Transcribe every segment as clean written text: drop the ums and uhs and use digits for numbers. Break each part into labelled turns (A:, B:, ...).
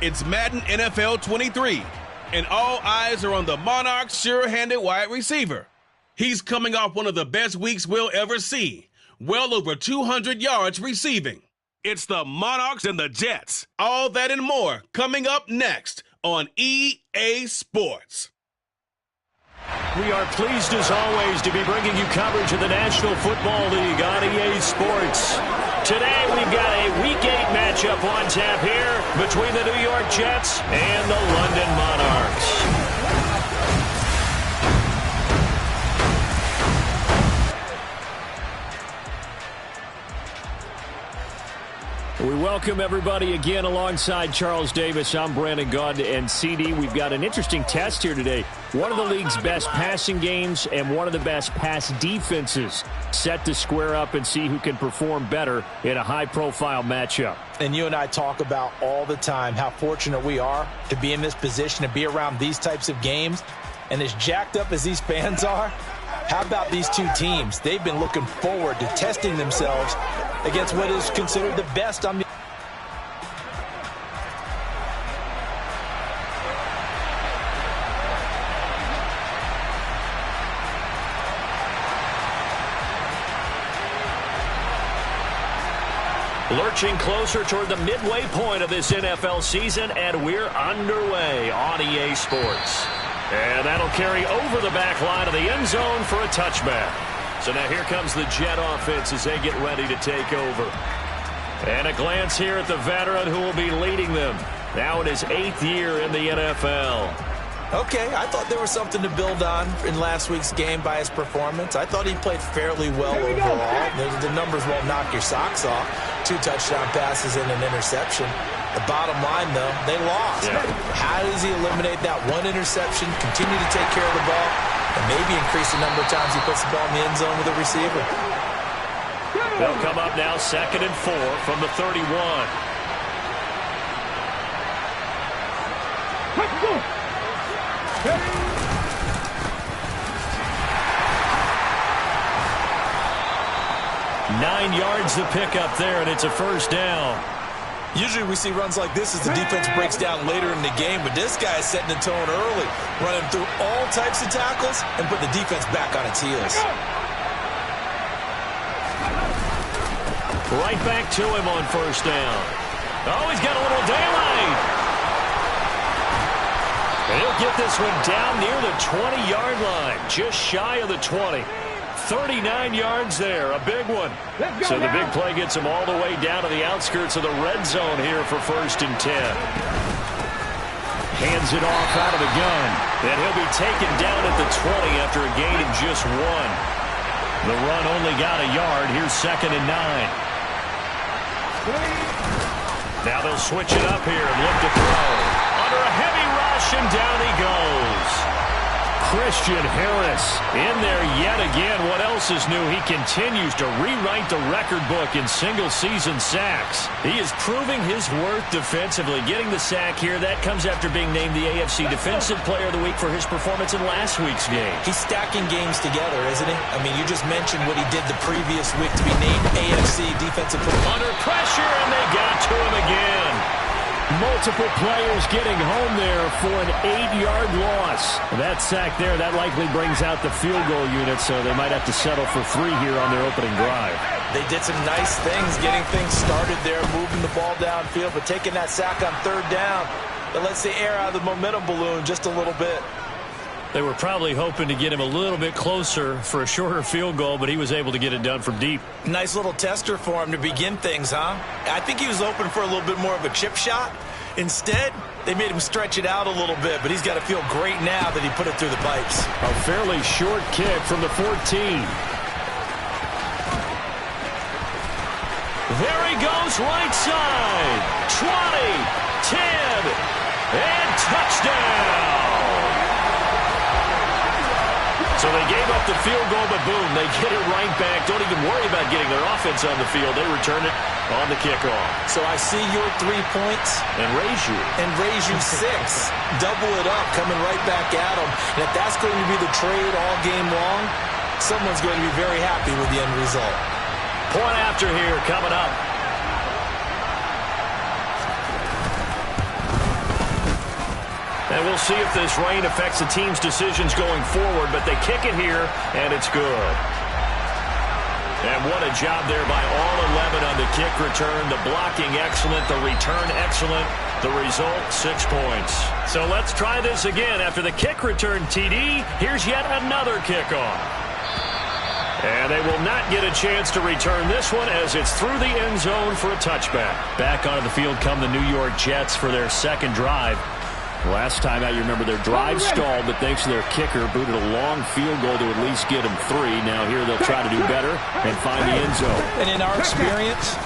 A: It's Madden NFL 23, and all eyes are on the Monarchs' sure-handed wide receiver. He's coming off one of the best weeks we'll ever see, well over 200 yards receiving. It's the Monarchs and the Jets. All that and more coming up next on EA Sports.
B: We are pleased, as always, to be bringing you coverage of the National Football League on EA Sports. Today, we've got a Week 8 matchup on tap here between the New York Jets and the London Monarchs. We welcome everybody again alongside Charles Davis. I'm Brandon Gaudin and CD. We've got an interesting test here today. One of the league's best passing games and one of the best pass defenses set to square up and see who can perform better in a high-profile matchup.
C: And you and I talk about all the time how fortunate we are to be in this position, to be around these types of games. And as jacked up as these fans are, how about these two teams? They've been looking forward to testing themselves against what is considered the best on the...
B: Lurching closer toward the midway point of this NFL season, and we're underway on EA Sports. And that'll carry over the back line of the end zone for a touchback. So now here comes the Jet offense as they get ready to take over. And a glance here at the veteran who will be leading them. Now in his 8th year in the NFL.
C: Okay, I thought there was something to build on in last week's game by his performance. I thought he played fairly well overall. The numbers won't knock your socks off. 2 touchdown passes and an interception. The bottom line, though, they lost. Yeah. How does he eliminate that one interception, continue to take care of the ball, and maybe increase the number of times he puts the ball in the end zone with a receiver?
B: They'll come up now 2nd and 4 from the 31.
D: Let's go.
B: 9 yards to pick up there, and it's a first down.
C: Usually we see runs like this as the defense breaks down later in the game, but this guy is setting the tone early, running through all types of tackles and put the defense back on its heels.
B: Right back to him on first down. Oh, he's got a little daylight. And he'll get this one down near the 20-yard line, just shy of the 20. 39 yards there, a big one. So the big play gets him all the way down to the outskirts of the red zone here for 1st and 10. Hands it off out of the gun. And he'll be taken down at the 20 after a gain of just 1. The run only got a yard. Here's 2nd and 9. Now they'll switch it up here and look to throw. Under a heavy rush, and down he goes. Christian Harris in there yet again. What else is new? He continues to rewrite the record book in single-season sacks. He is proving his worth defensively. Getting the sack here, that comes after being named the AFC Defensive Player of the Week for his performance in last week's game.
C: He's stacking games together, isn't he? I mean, you just mentioned what he did the previous week to be named AFC Defensive Player.
B: Under pressure, and they got to him again. Multiple players getting home there for an 8-yard loss. That sack there, that likely brings out the field goal unit, so they might have to settle for 3 here on their opening drive.
C: They did some nice things, getting things started there, moving the ball downfield, but taking that sack on 3rd down, that lets the air out of the momentum balloon just a little bit.
B: They were probably hoping to get him a little bit closer for a shorter field goal, but he was able to get it done from deep.
C: Nice little tester for him to begin things, huh? I think he was open for a little bit more of a chip shot. Instead, they made him stretch it out a little bit, but he's got to feel great now that he put it through the pipes.
B: A fairly short kick from the 14. There he goes, right side. 20, 10, and touchdown. So they gave up the field goal, but boom, they get it right back. Don't even worry about getting their offense on the field. They return it on the kickoff.
C: So I see your 3 points.
B: And raise you
C: 6. Double it up, coming right back at them. And if that's going to be the trade all game long, someone's going to be very happy with the end result.
B: Point after here coming up. And we'll see if this rain affects the team's decisions going forward, but they kick it here, and it's good. And what a job there by all 11 on the kick return. The blocking excellent, the return excellent. The result, 6 points. So let's try this again. After the kick return TD, here's yet another kickoff. And they will not get a chance to return this one as it's through the end zone for a touchback. Back onto the field come the New York Jets for their second drive. Last time out, you remember their drive stalled, but thanks to their kicker, booted a long field goal to at least get them 3. Now here they'll try to do better and find the end zone.
C: And in our experience,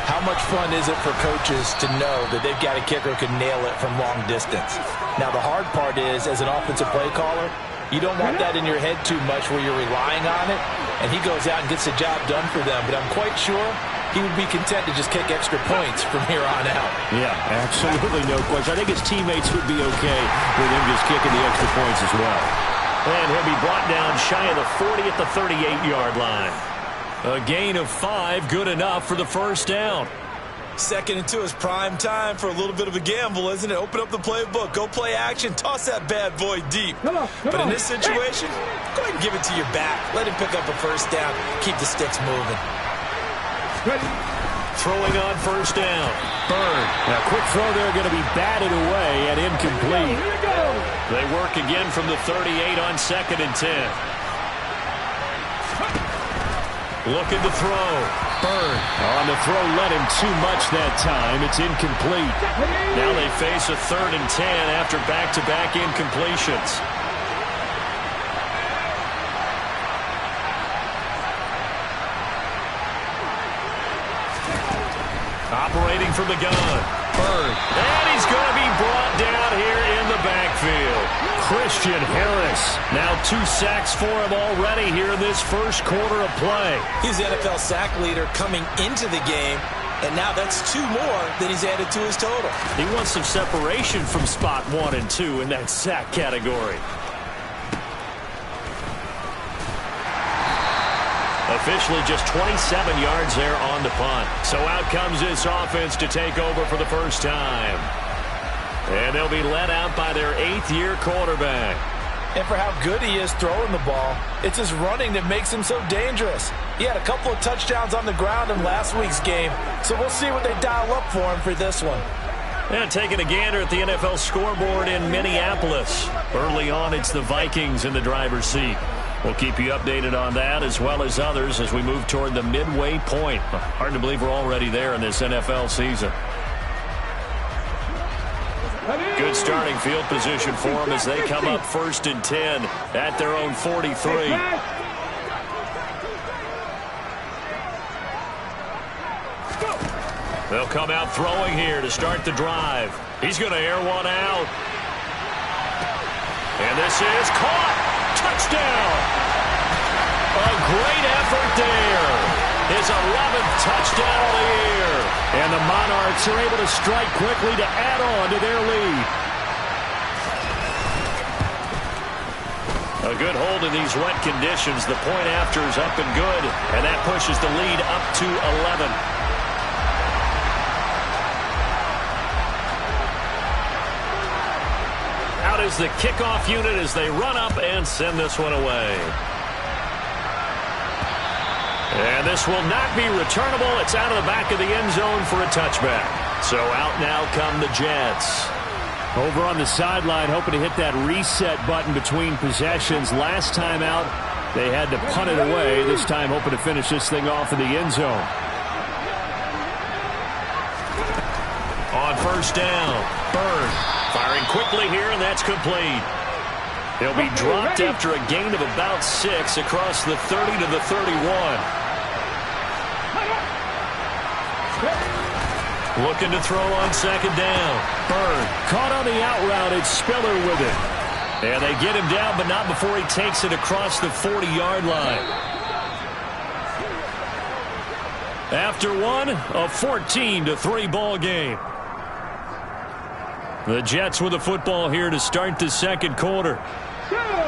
C: how much fun is it for coaches to know that they've got a kicker who can nail it from long distance? Now the hard part is, as an offensive play caller, you don't want that in your head too much where you're relying on it, and he goes out and gets the job done for them. But I'm quite sure he would be content to just kick extra points from here on out.
B: Yeah, absolutely no question. I think his teammates would be okay with him just kicking the extra points as well. And he'll be brought down shy of the 40 at the 38-yard line. A gain of 5, good enough for the first down.
C: 2nd and 2 is prime time for a little bit of a gamble, isn't it? Open up the playbook, go play action, toss that bad boy deep. But in this situation, go ahead and give it to your back. Let him pick up a first down, keep the sticks moving.
B: Throwing on first down. Bird. Now, quick throw there, going to be batted away and incomplete. They work again from the 38 on 2nd and 10. Looking to throw. Bird on the throw, led him too much that time. It's incomplete. Now they face a 3rd and 10 after back-to-back incompletions. Operating from the gun. Bird. And he's going to be brought down here in the backfield. Christian Harris. Now 2 sacks for him already here in this first quarter of play.
C: He's the NFL sack leader coming into the game, and now that's 2 more that he's added to his total.
B: He wants some separation from spot 1 and 2 in that sack category. Officially just 27 yards there on the punt. So out comes this offense to take over for the first time. And they'll be led out by their 8th-year quarterback.
C: And for how good he is throwing the ball, it's his running that makes him so dangerous. He had a couple of touchdowns on the ground in last week's game, so we'll see what they dial up for him for this one.
B: And taking a gander at the NFL scoreboard in Minneapolis. Early on, it's the Vikings in the driver's seat. We'll keep you updated on that as well as others as we move toward the midway point. Hard to believe we're already there in this NFL season. Good starting field position for them as they come up 1st and 10 at their own 43. They'll come out throwing here to start the drive. He's going to air one out. And this is caught. Touchdown. A great effort there. His 11th touchdown of the year. And the Monarchs are able to strike quickly to add on to their lead. A good hold in these wet conditions. The point after is up and good. And that pushes the lead up to 11. Out is the kickoff unit as they run up and send this one away. And this will not be returnable. It's out of the back of the end zone for a touchback. So out now come the Jets. Over on the sideline, hoping to hit that reset button between possessions. Last time out, they had to punt it away. This time, hoping to finish this thing off in the end zone. On first down, Bird firing quickly here, and that's complete. He'll be dropped after a gain of about 6 across the 30 to the 31. Looking to throw on second down. Bird caught on the out route. It's Spiller with it. And they get him down, but not before he takes it across the 40-yard line. After one, a 14-3 ball game. The Jets with the football here to start the second quarter,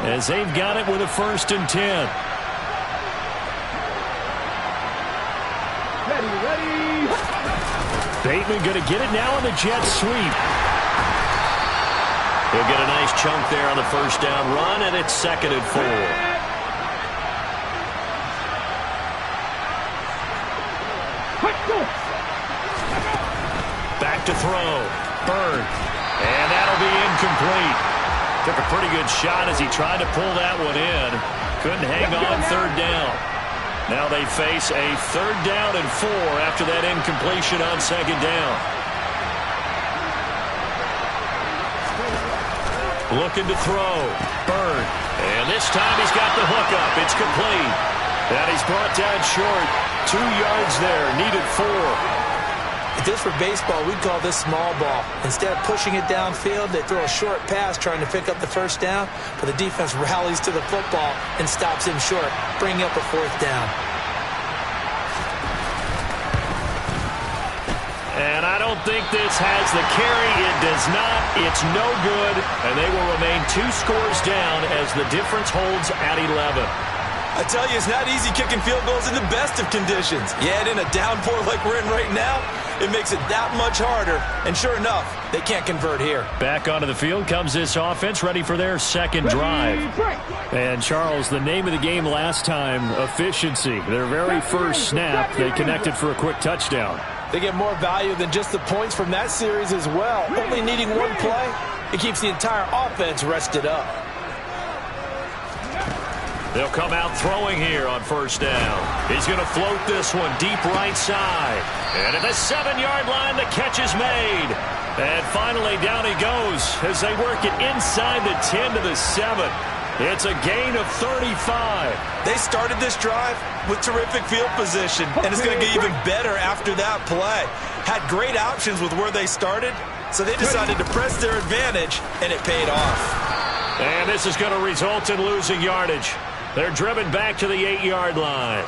B: as they've got it with a 1st and 10.
D: Ready.
B: Bateman going to get it now on the Jets sweep. He'll get a nice chunk there on the first down run, and it's 2nd and 4. Back to throw. Bird. And that'll be incomplete. Took a pretty good shot as he tried to pull that one in. Couldn't hang on 3rd down. Now they face a 3rd down and 4 after that incompletion on 2nd down. Looking to throw. Bird. And this time he's got the hook up. It's complete. And he's brought down short. 2 yards there. Needed 4.
C: If this were baseball, we'd call this small ball. Instead of pushing it downfield, they throw a short pass trying to pick up the first down, but the defense rallies to the football and stops him short, bringing up a 4th down.
B: And I don't think this has the carry. It does not. It's no good. And they will remain 2 scores down as the difference holds at 11.
C: I tell you, it's not easy kicking field goals in the best of conditions. Yet in a downpour like we're in right now, it makes it that much harder. And sure enough, they can't convert here.
B: Back onto the field comes this offense, ready for their 2nd drive. And, Charles, the name of the game last time, efficiency. Their very first snap, they connected for a quick touchdown.
C: They get more value than just the points from that series as well. Only needing one play, it keeps the entire offense rested up.
B: They'll come out throwing here on 1st down. He's going to float this one deep right side. And at the 7-yard line, the catch is made. And finally, down he goes as they work it inside the 10 to the 7. It's a gain of 35.
C: They started this drive with terrific field position, and it's going to get even better after that play. Had great options with where they started, so they decided to press their advantage, and it paid off.
B: And this is going to result in losing yardage. They're driven back to the 8-yard line.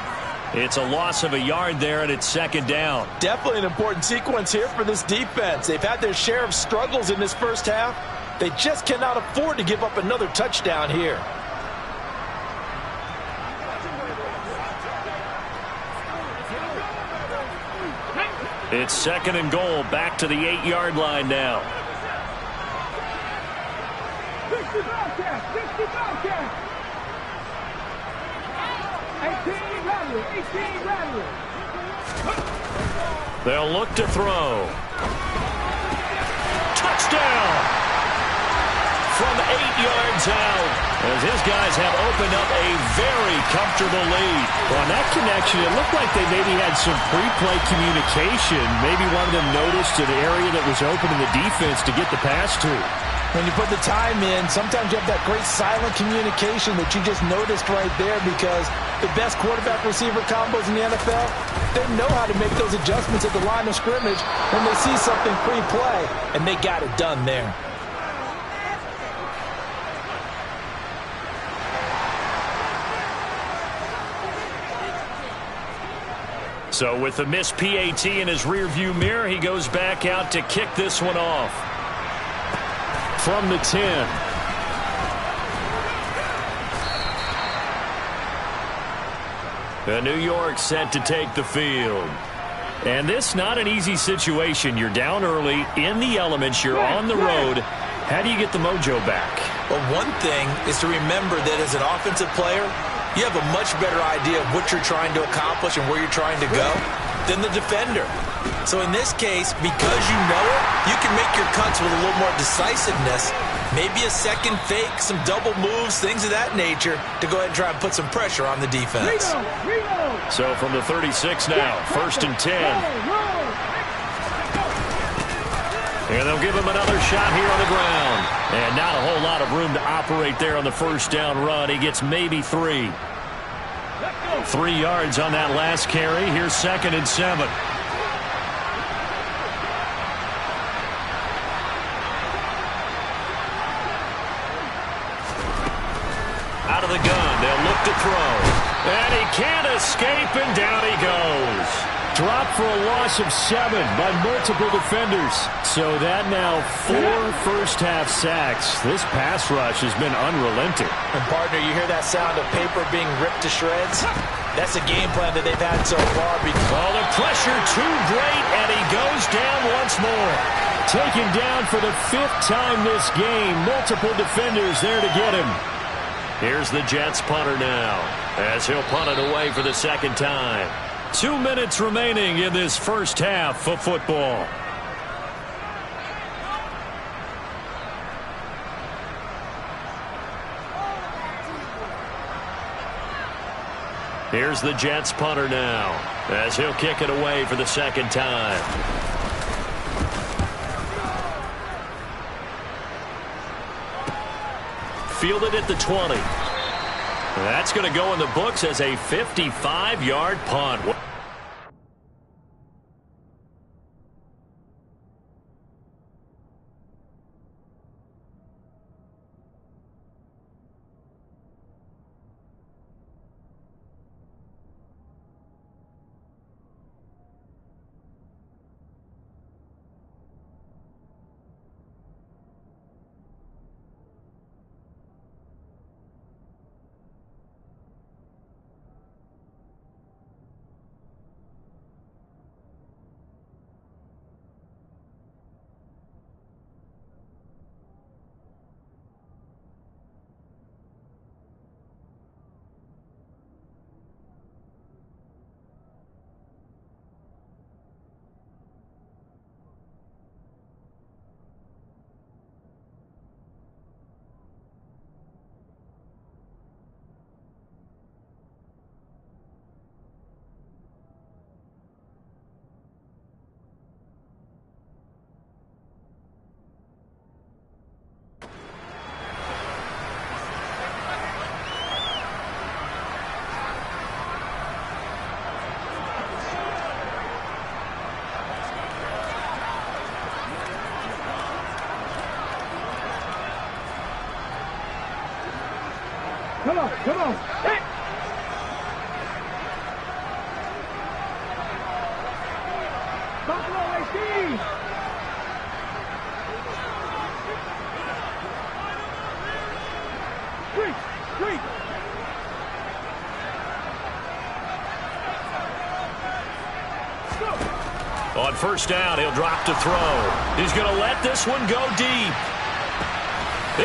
B: It's a loss of a yard there, and it's 2nd down.
C: Definitely an important sequence here for this defense. They've had their share of struggles in this first half. They just cannot afford to give up another touchdown here.
B: It's 2nd and goal, back to the 8-yard line now.
D: 60 Bobcats, 60 Bobcats. 18 Rattler.
B: They'll look to throw. Touchdown! From 8 yards out, as his guys have opened up a very comfortable lead.
E: Well, on that connection, it looked like they maybe had some pre-play communication. Maybe one of them noticed an area that was open in the defense to get the pass to.
C: When you put the time in, sometimes you have that great silent communication that you just noticed right there, because the best quarterback-receiver combos in the NFL, they know how to make those adjustments at the line of scrimmage when they see something pre-play, and they got it done there.
B: So with the missed PAT in his rearview mirror, he goes back out to kick this one off. From the 10. The New York set to take the field. And this not an easy situation. You're down early, in the elements, you're on the road. How do you get the mojo back?
C: Well, one thing is to remember that as an offensive player, you have a much better idea of what you're trying to accomplish and where you're trying to go than the defender. So in this case, because you know it, you can make your cuts with a little more decisiveness. Maybe a second fake, some double moves, things of that nature, to go ahead and try and put some pressure on the defense.
B: So from the 36 now, 1st and 10. And they'll give him another shot here on the ground. And not a whole lot of room to operate there on the first down run. He gets maybe 3. 3 yards on that last carry. Here's 2nd and 7. Out of the gun, they'll look to throw. And he can't escape, and down he goes.
E: Dropped for a loss of 7 by multiple defenders. So that now 4 first-half sacks. This pass rush has been unrelenting.
C: And, partner, you hear that sound of paper being ripped to shreds? That's a game plan that they've had so far.
B: Well, the pressure too great, and he goes down once more.
E: Taken down for the 5th time this game. Multiple defenders there to get him.
B: Here's the Jets punter now, as he'll punt it away for the 2nd time.
E: 2 minutes remaining in this first half of football.
B: Here's the Jets punter now, as he'll kick it away for the 2nd time. Fielded at the 20. That's going to go in the books as a 55-yard punt.
D: Come on, come on. Hey! Buffalo 18! Street!
B: On 1st down, he'll drop to throw. He's going to let this one go deep.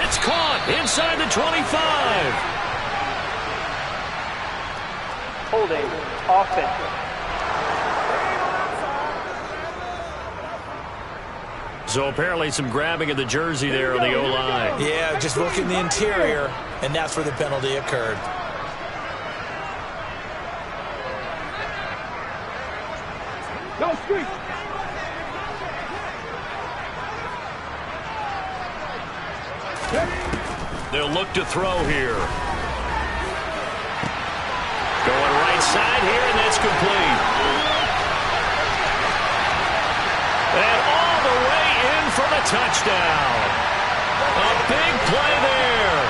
B: It's caught inside the 25.
F: Holding, offense.
B: So apparently some grabbing of the jersey there on the O-line.
C: Yeah, just working the interior, and that's where the penalty occurred.
D: Go, Street!
B: They'll look to throw here. Going right side here, and that's complete. And all the way in for the touchdown. A big play there.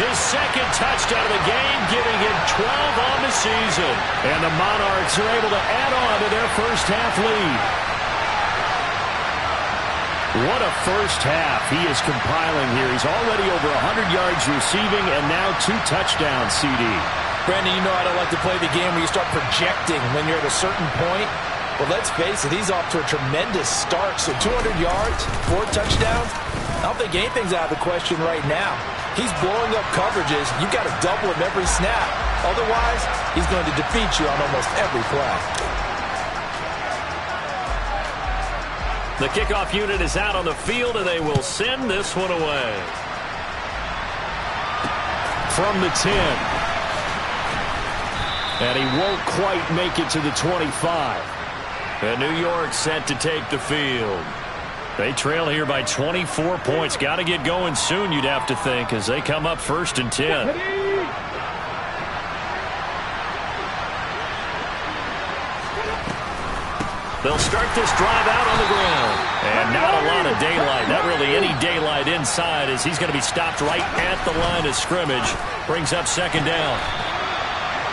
B: His 2nd touchdown of the game, giving him 12 on the season.
E: And the Monarchs are able to add on to their first half lead. What a first half he is compiling here. He's already over 100 yards receiving and now 2 touchdowns, CD.
C: Brandon, you know I don't like to play the game where you start projecting when you're at a certain point. Well, let's face it, he's off to a tremendous start. So 200 yards, 4 touchdowns. I don't think anything's out of the question right now. He's blowing up coverages. You've got to double him every snap. Otherwise, he's going to defeat you on almost every play.
B: The kickoff unit is out on the field, and they will send this one away.
E: From the 10. And he won't quite make it to the 25.
B: And New York set to take the field. They trail here by 24 points. Got to get going soon, you'd have to think, as they come up 1st and 10. They'll start this drive out on the ground. And not a lot of daylight. Not really any daylight inside, as he's going to be stopped right at the line of scrimmage. Brings up 2nd down.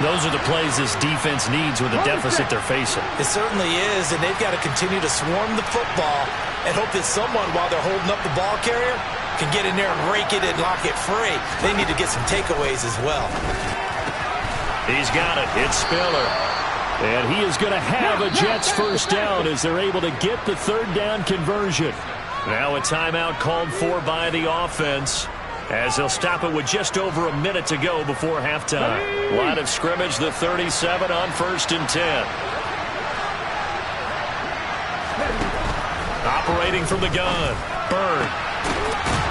B: Those are the plays this defense needs with the deficit they're facing.
C: It certainly is, and they've got to continue to swarm the football and hope that someone, while they're holding up the ball carrier, can get in there and rake it and lock it free. They need to get some takeaways as well.
B: He's got it. It's Spiller.
E: And he is going to have a Jets first down as they're able to get the 3rd down conversion.
B: Now a timeout called for by the offense, as they'll stop it with just over a minute to go before halftime. Line of scrimmage, the 37 on 1st and 10. Operating from the gun, Bird.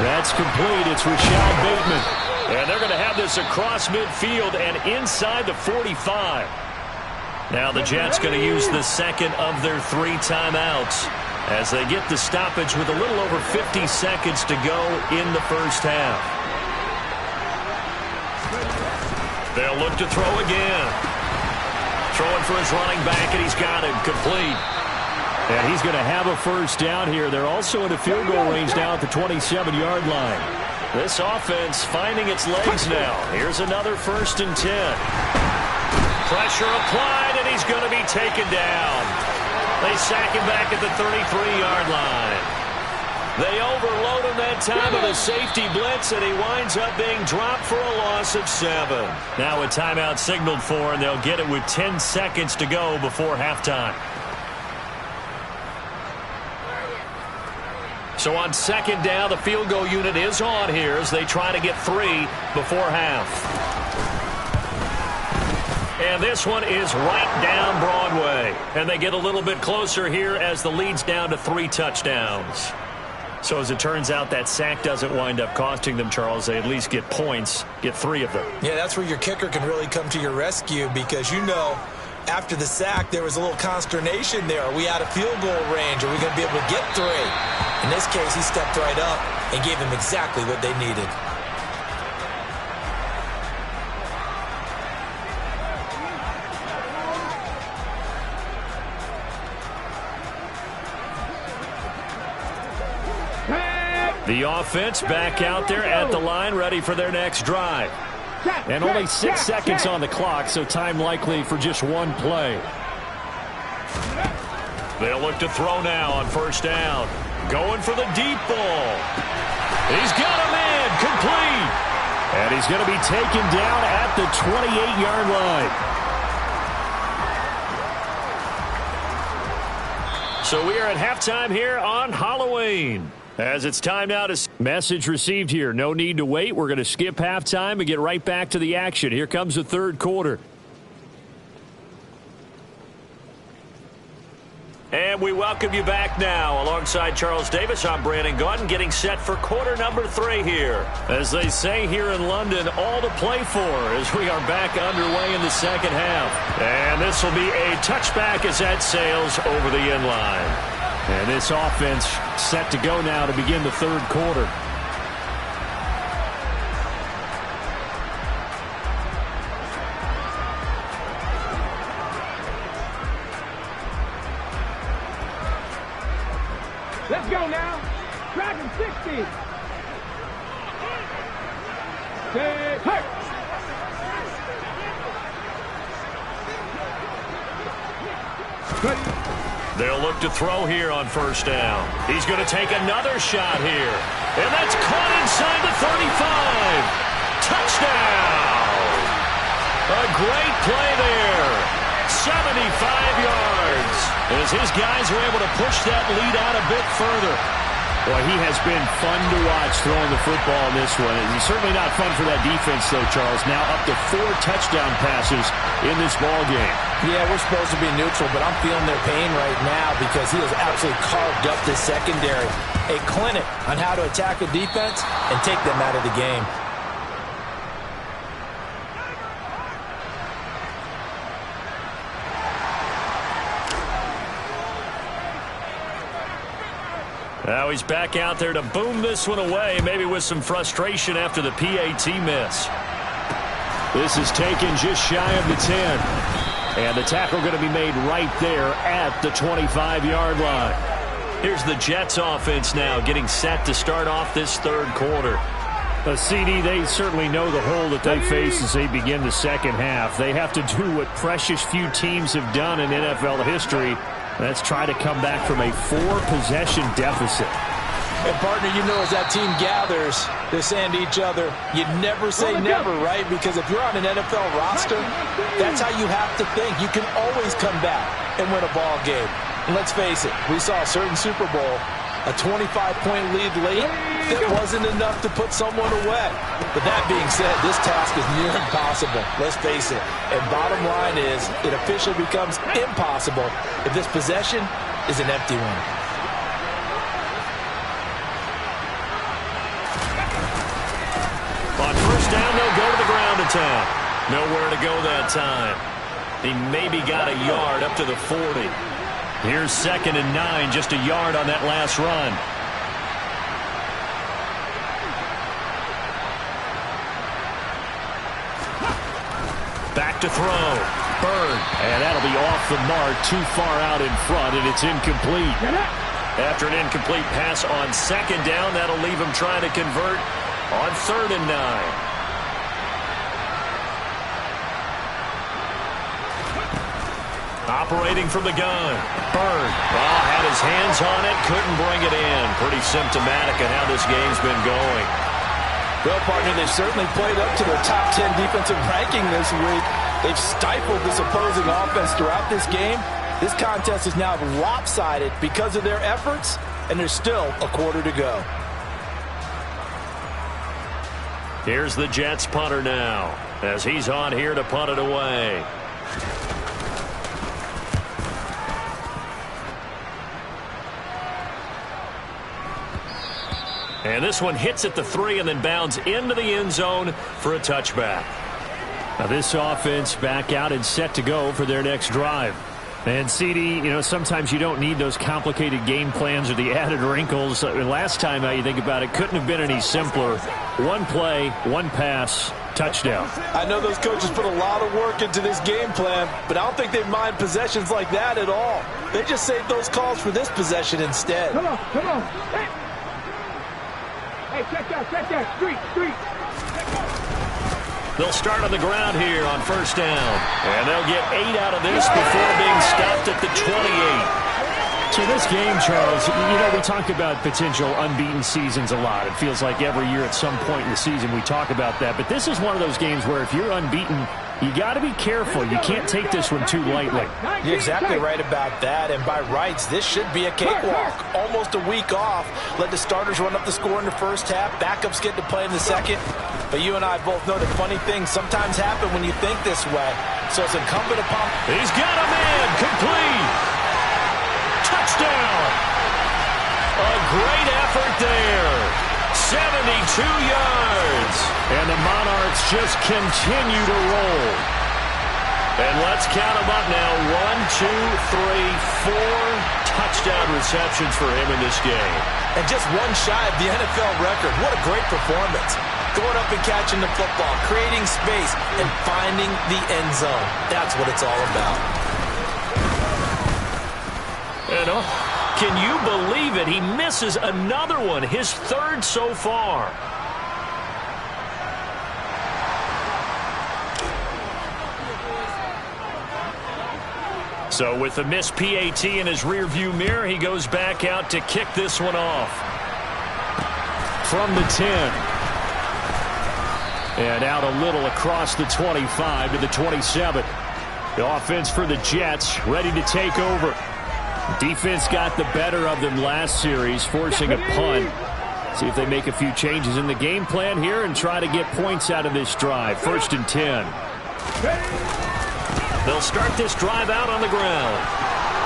B: That's complete. It's Rashad Bateman. And they're going to have this across midfield and inside the 45. Now the Jets going to use the second of their 3 timeouts as they get the stoppage with a little over 50 seconds to go in the first half. They'll look to throw again. Throwing for his running back, and he's got him complete.
E: And he's going to have a first down here. They're also in a field goal range now at the 27-yard line.
B: This offense finding its legs now. Here's another 1st and 10. Pressure applied, and he's going to be taken down. They sack him back at the 33-yard line. They overload him that time with a safety blitz, and he winds up being dropped for a loss of 7. Now a timeout signaled for, and they'll get it with 10 seconds to go before halftime. So on 2nd down, the field goal unit is on here as they try to get 3 before half. And this one is right down Broadway. And they get a little bit closer here as the lead's down to 3 touchdowns. So as it turns out, that sack doesn't wind up costing them, Charles. They at least get points, get 3 of them.
C: Yeah, that's where your kicker can really come to your rescue because, you know, after the sack, there was a little consternation there. Are we out of field goal range? Are we going to be able to get 3? In this case, he stepped right up and gave them exactly what they needed.
B: The offense back out there at the line, ready for their next drive. And only 6 seconds on the clock, so time likely for just 1 play. They'll look to throw now on 1st down. Going for the deep ball. He's got a man complete. And he's going to be taken down at the 28-yard line. So we are at halftime here on Halloween. As it's time now to... Message received here. No need to wait. We're going to skip halftime and get right back to the action. Here comes the 3rd quarter. And we welcome you back now. Alongside Charles Davis, I'm Brandon Gaudin, getting set for quarter number 3 here. As they say here in London, all to play for as we are back underway in the 2nd half. And this will be a touchback as that sails over the end line.
E: And this offense set to go now to begin the 3rd quarter.
D: Let's go now. Dragon 60. Stay hurt.
B: They'll look to throw here on 1st down. He's going to take another shot here. And that's caught inside the 35. Touchdown. A great play there. 75 yards. As his guys are able to push that lead out a bit further.
E: Boy, he has been fun to watch throwing the football in this one. He's certainly not fun for that defense, though, Charles. Now up to 4 touchdown passes in this ball game.
C: Yeah, we're supposed to be neutral, but I'm feeling their pain right now because he has absolutely carved up the secondary. A clinic on how to attack a defense and take them out of the game.
B: Now he's back out there to boom this one away, maybe with some frustration after the PAT miss.
E: This is taken just shy of the 10. And the tackle going to be made right there at the 25-yard line.
B: Here's the Jets offense now getting set to start off this 3rd quarter.
E: CD, they certainly know the hole that they face as they begin the 2nd half. They have to do what precious few teams have done in NFL history. Let's try to come back from a 4-possession deficit.
C: And, partner, you know, as that team gathers, they're saying to each other, you never say never, right? Because if you're on an NFL roster, that's how you have to think. You can always come back and win a ball game. And let's face it, we saw a certain Super Bowl A 25-point lead late, that wasn't enough to put someone away. But that being said, this task is near impossible. Let's face it. And bottom line is, it officially becomes impossible if this possession is an empty one.
B: On first down, they'll go to the ground attack. Nowhere to go that time. He maybe got a yard up to the 40. Here's 2nd and 9, just a yard on that last run. Back to throw. Bird. And that'll be off the mark, too far out in front, and it's incomplete. After an incomplete pass on 2nd down, that'll leave him trying to convert on 3rd and 9. Operating from the gun. Bird. Oh, had his hands on it, couldn't bring it in. Pretty symptomatic of how this game's been going.
C: Well, partner, they've certainly played up to their top 10 defensive ranking this week. They've stifled this opposing offense throughout this game. This contest is now lopsided because of their efforts, and there's still a quarter to go.
B: Here's the Jets punter now, as he's on here to punt it away. And this one hits at the 3 and then bounds into the end zone for a touchback.
E: Now this offense back out and set to go for their next drive. And CD, you know, sometimes you don't need those complicated game plans or the added wrinkles. Last time, how you think about it, couldn't have been any simpler. One play, one pass, touchdown.
C: I know those coaches put a lot of work into this game plan, but I don't think they mind possessions like that at all. They just saved those calls for this possession instead.
D: Come on, come on. Hey, check that. Street.
B: They'll start on the ground here on first down. And they'll get 8 out of this before being stopped at the 28.
E: So this game, Charles, you know, we talk about potential unbeaten seasons a lot. It feels like every year at some point in the season we talk about that. But this is one of those games where if you're unbeaten, you got to be careful. You can't take this one too lightly.
C: You're exactly right about that. And by rights, this should be a cakewalk. Almost a week off. Let the starters run up the score in the first half. Backups get to play in the second. But you and I both know that funny things sometimes happen when you think this way. So it's incumbent upon...
B: He's got a man. Complete. Touchdown. A great effort there. 72 yards. And the Monarchs just continue to roll. And let's count them up now. 1, 2, 3, 4 touchdown receptions for him in this game.
C: And just one shy of the NFL record. What a great performance. Going up and catching the football, creating space, and finding the end zone. That's what it's all about.
B: And can you believe it? He misses another one, his 3rd so far. So with the missed PAT in his rearview mirror, he goes back out to kick this one off.
E: From the 10. And out a little across the 25 to the 27. The offense for the Jets ready to take over. Defense got the better of them last series, forcing a punt. See if they make a few changes in the game plan here and try to get points out of this drive. 1st and 10.
B: They'll start this drive out on the ground.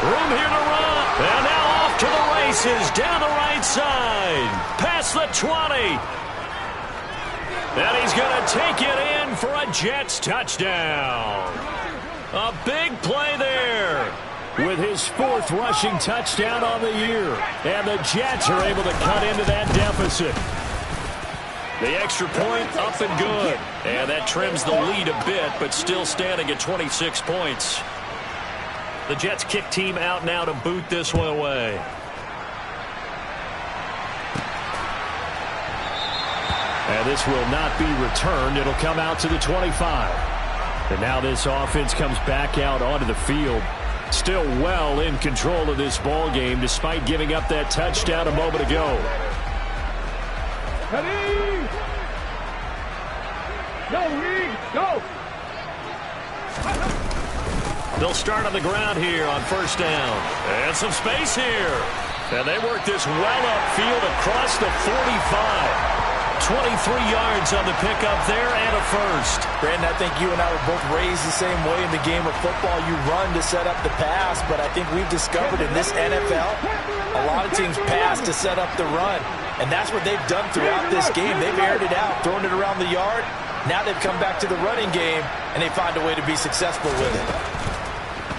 B: Room here to run. And now off to the races down the right side. Past the 20. And he's going to take it in for a Jets touchdown. A big play there.
E: With his 4th rushing touchdown on the year. And the Jets are able to cut into that deficit.
B: The extra point up and good. And that trims the lead a bit, but still standing at 26 points. The Jets kick team out now to boot this one away.
E: And this will not be returned. It'll come out to the 25. And now this offense comes back out onto the field. Still well in control of this ball game despite giving up that touchdown a moment ago.
D: Ready? Go, Reed, go!
B: They'll start on the ground here on first down. And some space here. And they work this well upfield across the 45. 23 yards on the pickup there and a first.
C: Brandon, I think you and I were both raised the same way in the game of football. You run to set up the pass, but I think we've discovered in this NFL, a lot of teams pass to set up the run. And that's what they've done throughout this game. They've aired it out, thrown it around the yard. Now they've come back to the running game, and they find a way to be successful with it.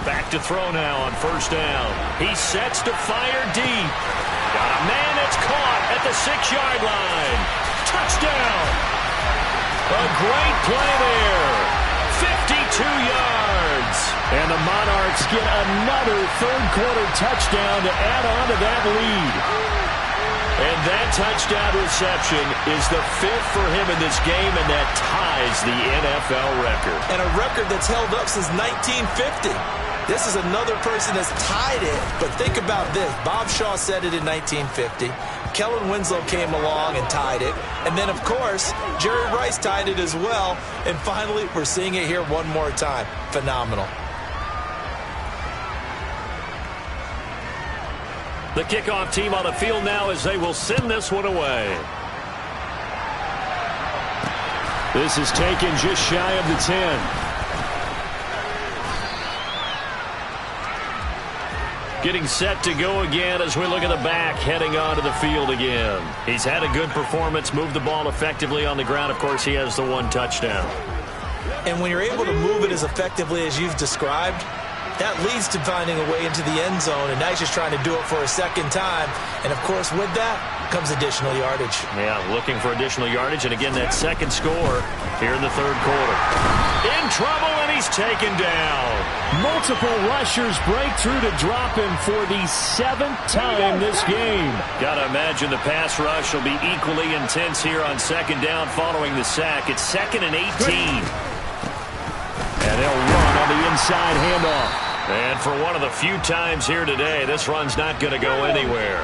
B: Back to throw now on first down. He sets to fire deep. Got a man that's caught at the 6-yard line. Touchdown. A great play there. 52 yards.
E: And the Monarchs get another third-quarter touchdown to add on to that lead.
B: And that touchdown reception is the 5th for him in this game, and that ties the NFL record.
C: And a record that's held up since 1950. This is another person that's tied it, but think about this. Bob Shaw said it in 1950. Kellen Winslow came along and tied it. And then, of course, Jerry Rice tied it as well. And finally, we're seeing it here one more time. Phenomenal.
B: The kickoff team on the field now as they will send this one away.
E: This is taken just shy of the 10.
B: Getting set to go again as we look at the back, heading onto the field again. He's had a good performance, moved the ball effectively on the ground. Of course, he has the one touchdown.
C: And when you're able to move it as effectively as you've described, that leads to finding a way into the end zone, and now he's just trying to do it for a second time. And, of course, with that comes additional yardage.
B: Yeah, looking for additional yardage, and again, that second score here in the third quarter. In trouble, and he's taken down.
E: Multiple rushers break through to drop him for the 7th time this game.
B: Got to imagine the pass rush will be equally intense here on second down following the sack. It's 2nd and 18.
E: And they'll run on the inside handoff.
B: And for one of the few times here today, this run's not going to go anywhere.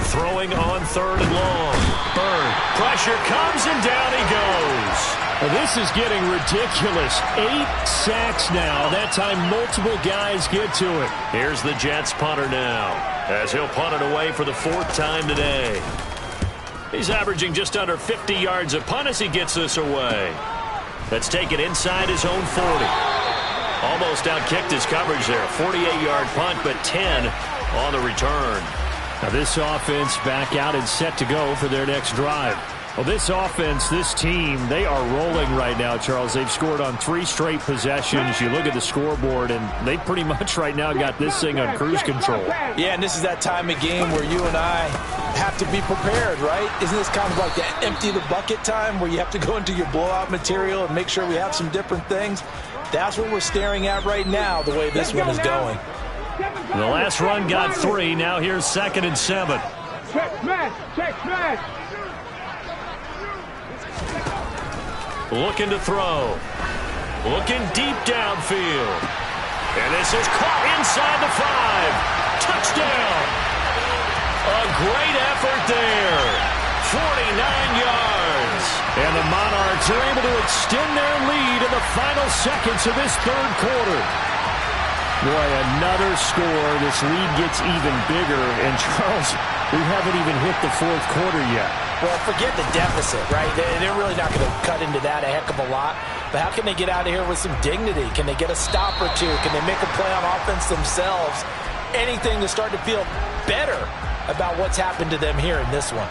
B: Throwing on 3rd and long. Bird. Pressure comes and down he goes.
E: Well, this is getting ridiculous. 8 sacks now. That time multiple guys get to it.
B: Here's the Jets punter now, as he'll punt it away for the 4th time today. He's averaging just under 50 yards a punt as he gets this away. That's taken inside his own 40. Almost outkicked his coverage there. 48-yard punt, but 10 on the return.
E: Now this offense back out and set to go for their next drive. Well, this offense, this team, they are rolling right now, Charles. They've scored on 3 straight possessions. You look at the scoreboard, and they pretty much right now got this thing on cruise control.
C: Yeah, and this is that time of game where you and I have to be prepared, right? Isn't this kind of like the empty the bucket time where you have to go into your blowout material and make sure we have some different things? That's what we're staring at right now, the way this one is going.
B: The last run got 3. Now here's 2nd and 7.
D: Check smash! Check smash!
B: Looking to throw. Looking deep downfield. And this is caught inside the 5. Touchdown. A great effort there. 49 yards.
E: And the Monarchs are able to extend their lead in the final seconds of this third quarter. Boy, another score. This lead gets even bigger. And, Charles, we haven't even hit the 4th quarter yet.
C: Well, forget the deficit, right? They're really not going to cut into that a heck of a lot. But how can they get out of here with some dignity? Can they get a stop or two? Can they make a play on offense themselves? Anything to start to feel better about what's happened to them here in this one.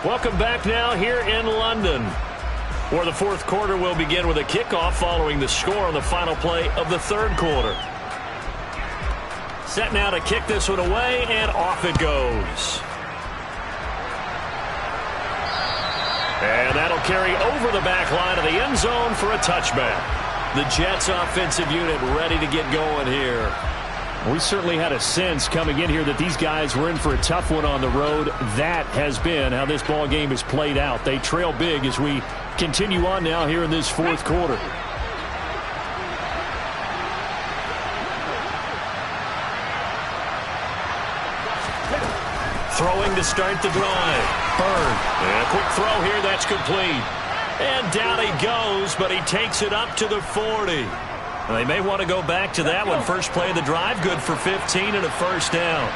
B: Welcome back now here in London, where the 4th quarter will begin with a kickoff following the score on the final play of the 3rd quarter. Set now to kick this one away, and off it goes. And that'll carry over the back line of the end zone for a touchback. The Jets offensive unit ready to get going here.
E: We certainly had a sense coming in here that these guys were in for a tough one on the road. That has been how this ball game is played out. They trail big as we continue on now here in this 4th quarter.
B: Throwing to start the drive. Bird. And a quick throw here. That's complete. And down he goes, but he takes it up to the 40. Well, they may want to go back to that one. First play of the drive, good for 15 and a first down.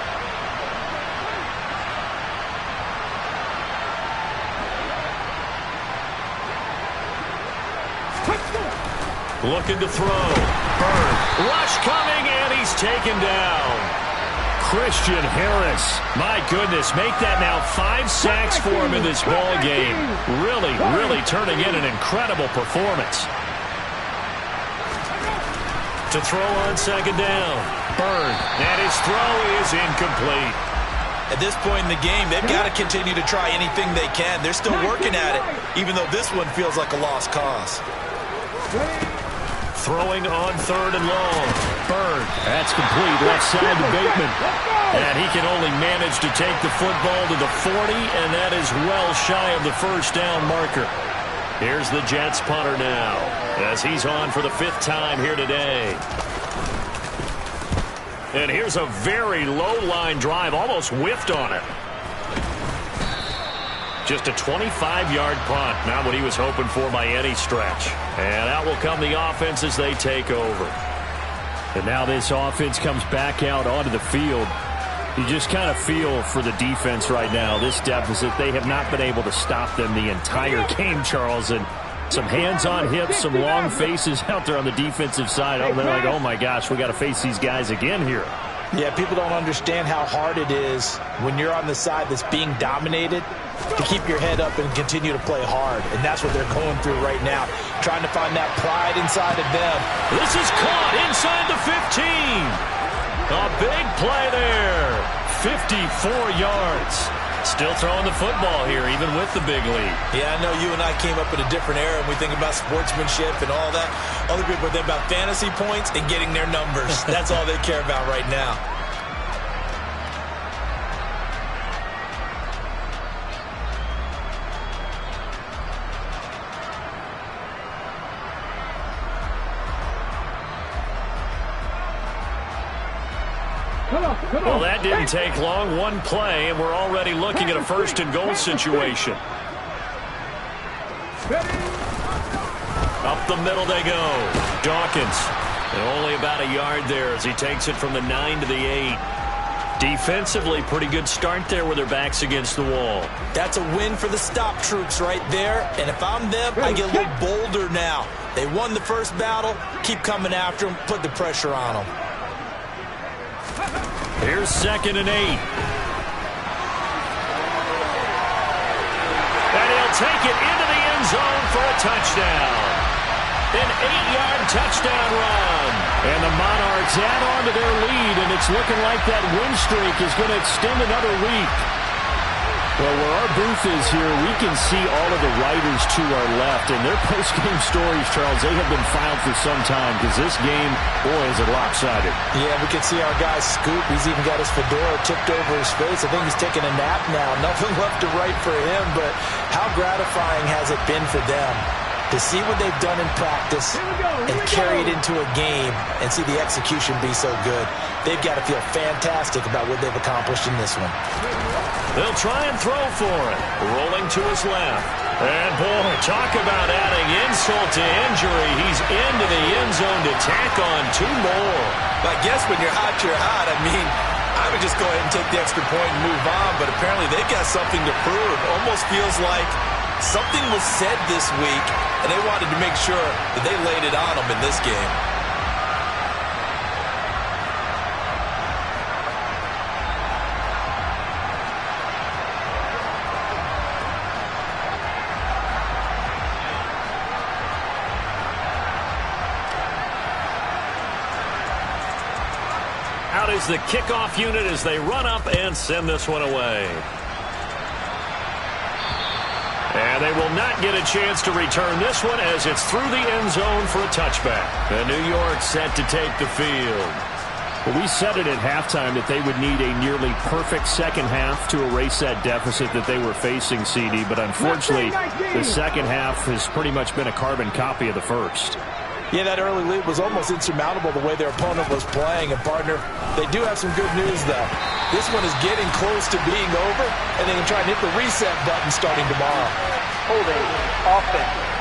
B: Looking to throw. Bird. Rush coming, and he's taken down.
E: Christian Harris. My goodness, make that now 5 sacks for him in this ball game. Really turning in an incredible performance.
B: To throw on second down. Bird. And his throw is incomplete.
C: At this point in the game, they've got to continue to try anything they can. They're still working at it, even though this one feels like a lost cause.
B: Throwing on third and long. Bird.
E: That's complete. Left side to Bateman.
B: And he can only manage to take the football to the 40, and that is well shy of the first down marker. Here's the Jets punter now, as he's on for the 5th time here today. And here's a very low-line drive, almost whiffed on it. Just a 25-yard punt, not what he was hoping for by any stretch. And out will come the offense as they take over.
E: And now this offense comes back out onto the field. You just kind of feel for the defense right now, this deficit. They have not been able to stop them the entire game, Charles. And some hands on hips, some long faces out there on the defensive side. Oh, they're like, oh, my gosh, we got to face these guys again here.
C: Yeah, people don't understand how hard it is when you're on the side that's being dominated to keep your head up and continue to play hard. And that's what they're going through right now, trying to find that pride inside of them.
B: This is caught inside the 15. A big play there. 54 yards. Still throwing the football here, even with the big lead.
C: Yeah, I know you and I came up in a different era, and we think about sportsmanship and all that. Other people think about fantasy points and getting their numbers. That's all they care about right now.
B: Well, that didn't take long. One play, and we're already looking at a 1st and goal situation. Up the middle they go. Dawkins. And only about a yard there as he takes it from the 9 to the 8. Defensively, pretty good start there with their backs against the wall.
C: That's a win for the stop troops right there. And if I'm them, I get a little bolder now. They won the first battle. Keep coming after them. Put the pressure on them.
B: Here's 2nd and 8. And he'll take it into the end zone for a touchdown. An 8-yard touchdown run.
E: And the Monarchs add on to their lead, and it's looking like that win streak is going to extend another week. Well, where our booth is here, we can see all of the writers to our left, and their post-game stories, Charles, they have been filed for some time because this game, boy, is it lopsided.
C: Yeah, we can see our guy Scoop. He's even got his fedora tipped over his face. I think he's taking a nap now. Nothing left to write for him, but how gratifying has it been for them to see what they've done in practice and carry it into a game and see the execution be so good. They've got to feel fantastic about what they've accomplished in this one.
B: They'll try and throw for it. Rolling to his left. And, boy, talk about adding insult to injury. He's into the end zone to tack on 2 more.
C: I guess when you're hot, you're hot. I mean, I would just go ahead and take the extra point and move on, but apparently they've got something to prove. Almost feels like something was said this week, and they wanted to make sure that they laid it on them in this game.
B: Out is the kickoff unit as they run up and send this one away. And they will not get a chance to return this one as it's through the end zone for a touchback. And New York set to take the field.
E: Well, we said it at halftime that they would need a nearly perfect second half to erase that deficit that they were facing, CD. But unfortunately, the second half has pretty much been a carbon copy of the first.
C: Yeah, that early lead was almost insurmountable the way their opponent was playing. And, partner, they do have some good news, though. This one is getting close to being over, and they can try and hit the reset button starting tomorrow.
F: Holding offense.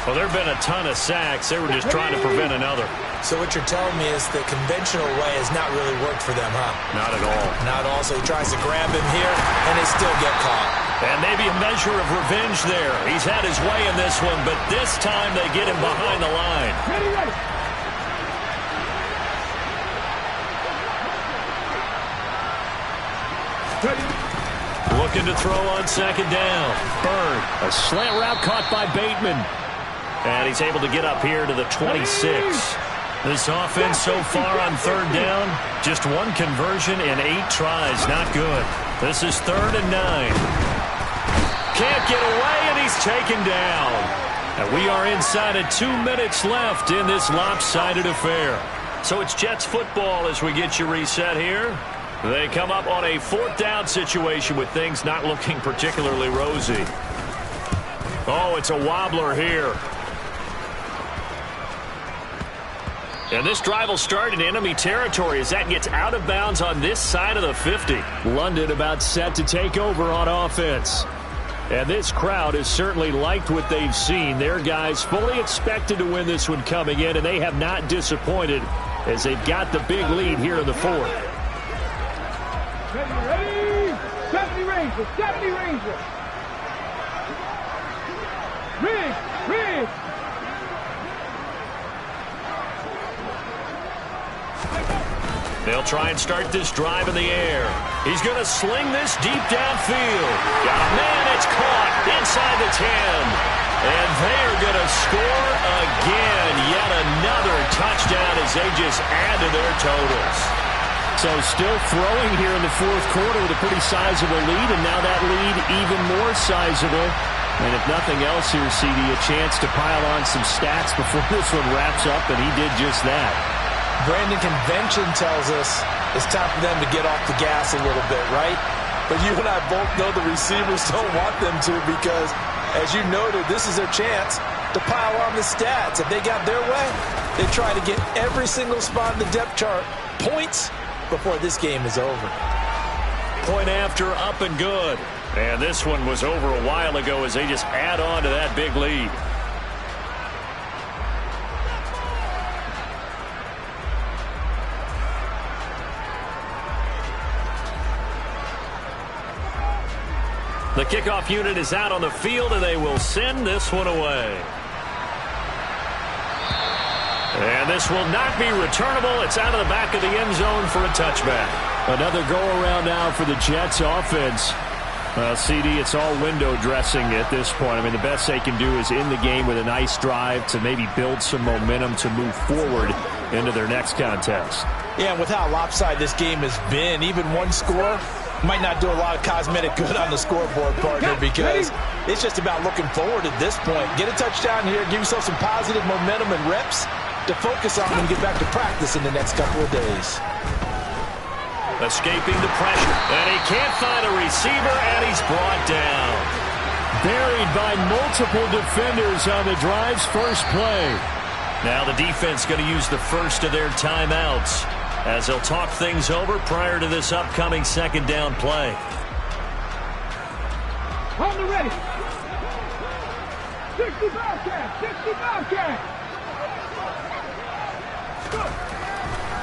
B: Well, there have been a ton of sacks. They were just trying to prevent another.
C: So what you're telling me is the conventional way has not really worked for them, huh?
B: Not at all.
C: Not at all. So he tries to grab him here, and they still get caught.
B: And maybe a measure of revenge there. He's had his way in this one, but this time they get him behind the line. Looking to throw on second down. Bird, a slant route caught by Bateman. And he's able to get up here to the 26. This offense so far on third down, just one conversion in 8 tries. Not good. This is 3rd and 9. Can't get away, and he's taken down. And we are inside of 2 minutes left in this lopsided affair. So it's Jets football as we get you reset here. They come up on a 4th down situation with things not looking particularly rosy. Oh, it's a wobbler here. And this drive will start in enemy territory as that gets out of bounds on this side of the 50.
E: London about set to take over on offense. And this crowd has certainly liked what they've seen. Their guys fully expected to win this one coming in, and they have not disappointed as they've got the big lead here in the 4th.
D: Ready? 70 Rangers, 70 Rangers. Rig.
B: They'll try and start this drive in the air. He's going to sling this deep downfield. Got a man, it's caught inside the 10. And they are going to score again. Yet another touchdown as they just add to their totals.
E: So still throwing here in the 4th quarter with a pretty sizable lead, and now that lead even more sizable. And if nothing else here, CD, a chance to pile on some stats before this one wraps up, and he did just that.
C: Brandon, convention tells us it's time for them to get off the gas a little bit, right? But you and I both know the receivers don't want them to because, as you noted, this is their chance to pile on the stats. If they got their way, they try to get every single spot in the depth chart points before this game is over.
B: Point after, up and good. And this one was over a while ago as they just add on to that big lead. The kickoff unit is out on the field, and they will send this one away. And this will not be returnable. It's out of the back of the end zone for a touchback.
E: Another go-around now for the Jets offense. Well, CD, it's all window dressing at this point. I mean, the best they can do is in the game with a nice drive to maybe build some momentum to move forward into their next contest.
C: Yeah, and with how lopsided this game has been, even one score might not do a lot of cosmetic good on the scoreboard, partner, because it's just about looking forward at this point. Get a touchdown here, give yourself some positive momentum and reps to focus on and get back to practice in the next couple of days.
B: Escaping the pressure, and he can't find a receiver, and he's brought down.
E: Buried by multiple defenders on the drive's first play.
B: Now the defense going to use the first of their timeouts as they'll talk things over prior to this upcoming second down play.
D: On the ready. 65 catch, 65 catch.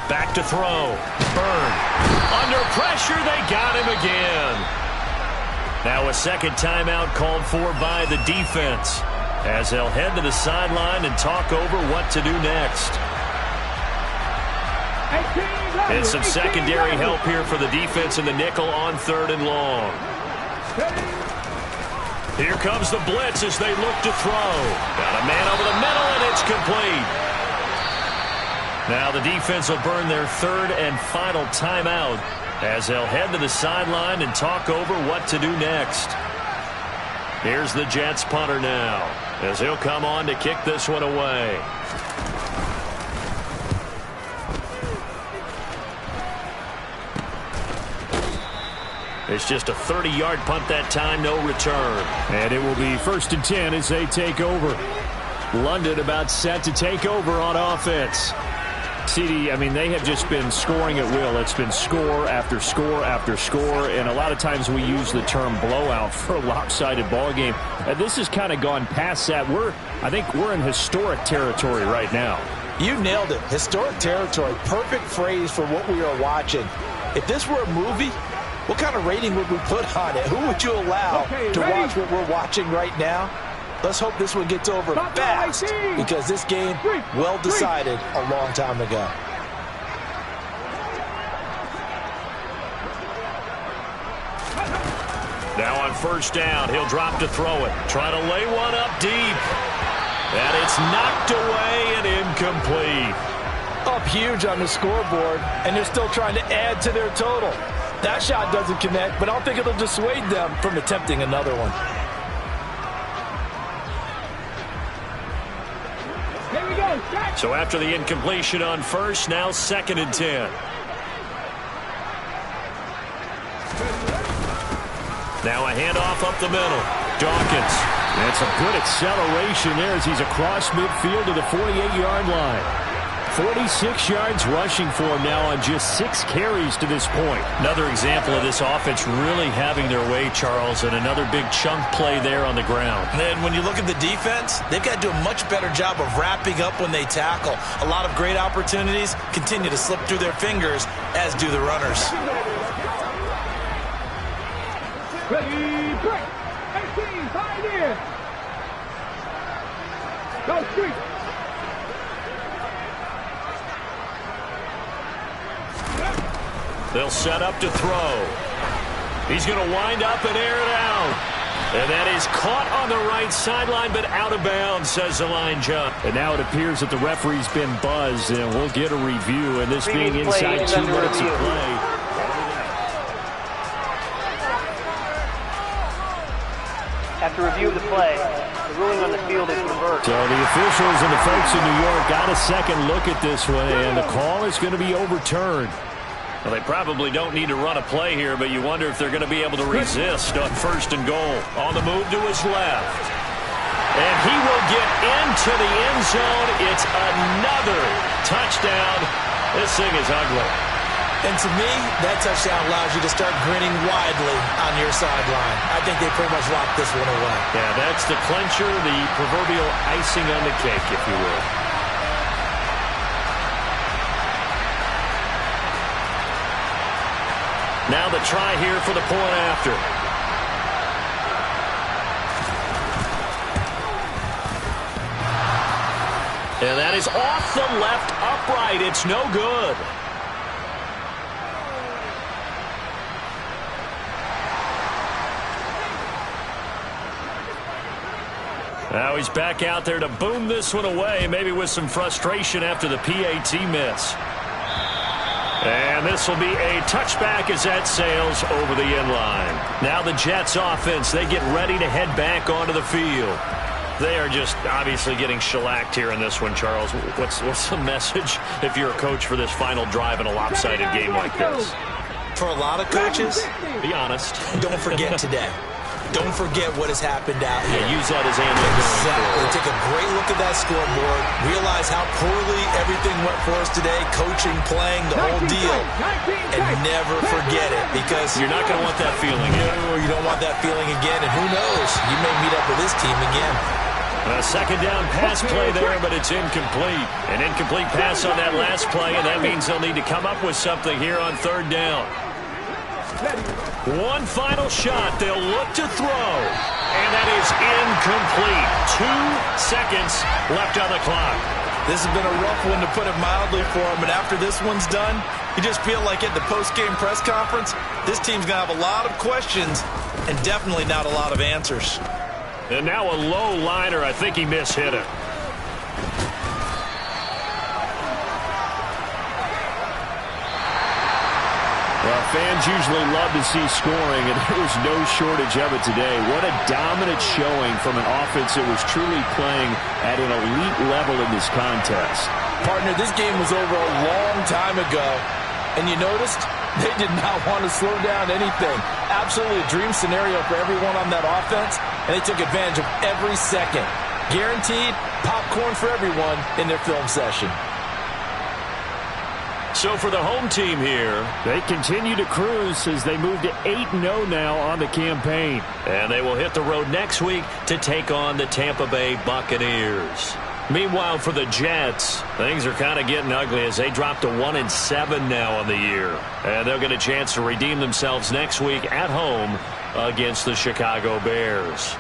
B: Back to throw. Bird. Under pressure, they got him again. Now a second timeout called for by the defense as they'll head to the sideline and talk over what to do next. And some secondary help here for the defense in the nickel on 3rd and long. Here comes the blitz as they look to throw. Got a man over the middle, and it's complete. Now the defense will burn their 3rd and final timeout as they'll head to the sideline and talk over what to do next. Here's the Jets punter now as he'll come on to kick this one away. It's just a 30-yard punt that time, no return.
E: And it will be 1st and 10 as they take over. London about set to take over on offense. CD, I mean, they have just been scoring at will. It's been score after score after score, and a lot of times we use the term blowout for a lopsided ball game. This has kind of gone past that. I think we're in historic territory right now.
C: You nailed it. Historic territory. Perfect phrase for what we are watching. If this were a movie, what kind of rating would we put on it? Who would you allow to watch what we're watching right now? Let's hope this one gets over fast, because this game, well decided a long time ago.
B: Now on first down, he'll drop to throw it. Try to lay one up deep. And it's knocked away and incomplete.
C: Up huge on the scoreboard, and they're still trying to add to their total. That shot doesn't connect, but I don't think it'll dissuade them from attempting another one.
B: So after the incompletion on first, now 2nd and 10. Now a handoff up the middle. Dawkins.
E: That's a good acceleration there as he's across midfield to the 48-yard line. 46 yards rushing for him now on just 6 carries to this point.
B: Another example of this offense really having their way, Charles, and another big chunk play there on the ground.
C: And when you look at the defense, they've got to do a much better job of wrapping up when they tackle. A lot of great opportunities continue to slip through their fingers, as do the runners.
D: Ready, break. 18, 5 in. Go street.
B: They'll set up to throw. He's going to wind up and air it out. And that is caught on the right sideline, but out of bounds, says the line jump.
E: And now it appears that the referee's been buzzed, and we'll get a review. And this being inside 2 minutes of play.
F: After review of the play, the ruling on the field is reversed.
E: So the officials and the folks in New York got a second look at this one, and the call is going to be overturned.
B: Well, they probably don't need to run a play here, but you wonder if they're going to be able to resist on 1st and goal. On the move to his left. And he will get into the end zone. It's another touchdown. This thing is ugly.
C: And to me, that touchdown allows you to start grinning widely on your sideline. I think they pretty much locked this one away.
B: Yeah, that's the clincher, the proverbial icing on the cake, if you will. Now the try here for the point after. And that is off the left upright. It's no good. Now he's back out there to boom this one away, maybe with some frustration after the PAT miss. And this will be a touchback as that sails over the end line. Now the Jets offense, they get ready to head back onto the field. They are just obviously getting shellacked here in this one, Charles. What's the message if you're a coach for this final drive in a lopsided game like this?
C: For a lot of coaches,
B: be honest.
C: Don't forget today. Don't forget what has happened out here.
B: Yeah, use that as ammo.
C: Exactly. Take a great look at that scoreboard. Realize how poorly everything went for us today. Coaching, playing, the whole deal. And never forget it, because
B: you're not going to want that feeling.
C: No, you don't want that feeling again. And who knows? You may meet up with this team again.
B: A 2nd down pass play there, but it's incomplete. An incomplete pass on that last play, and that means they'll need to come up with something here on 3rd down. One final shot. They'll look to throw. And that is incomplete. 2 seconds left on the clock.
C: This has been a rough one, to put it mildly, for him. And after this one's done, you just feel like at the post-game press conference, this team's going to have a lot of questions and definitely not a lot of answers.
B: And now a low liner. I think he mishit it.
E: Well, fans usually love to see scoring, and there was no shortage of it today. What a dominant showing from an offense that was truly playing at an elite level in this contest.
C: Partner, this game was over a long time ago, and you noticed they did not want to slow down anything. Absolutely a dream scenario for everyone on that offense, and they took advantage of every second. Guaranteed popcorn for everyone in their film session.
B: So for the home team here,
E: they continue to cruise as they move to 8-0 now on the campaign.
B: And they will hit the road next week to take on the Tampa Bay Buccaneers. Meanwhile, for the Jets, things are kind of getting ugly as they drop to 1-7 now on the year. And they'll get a chance to redeem themselves next week at home against the Chicago Bears.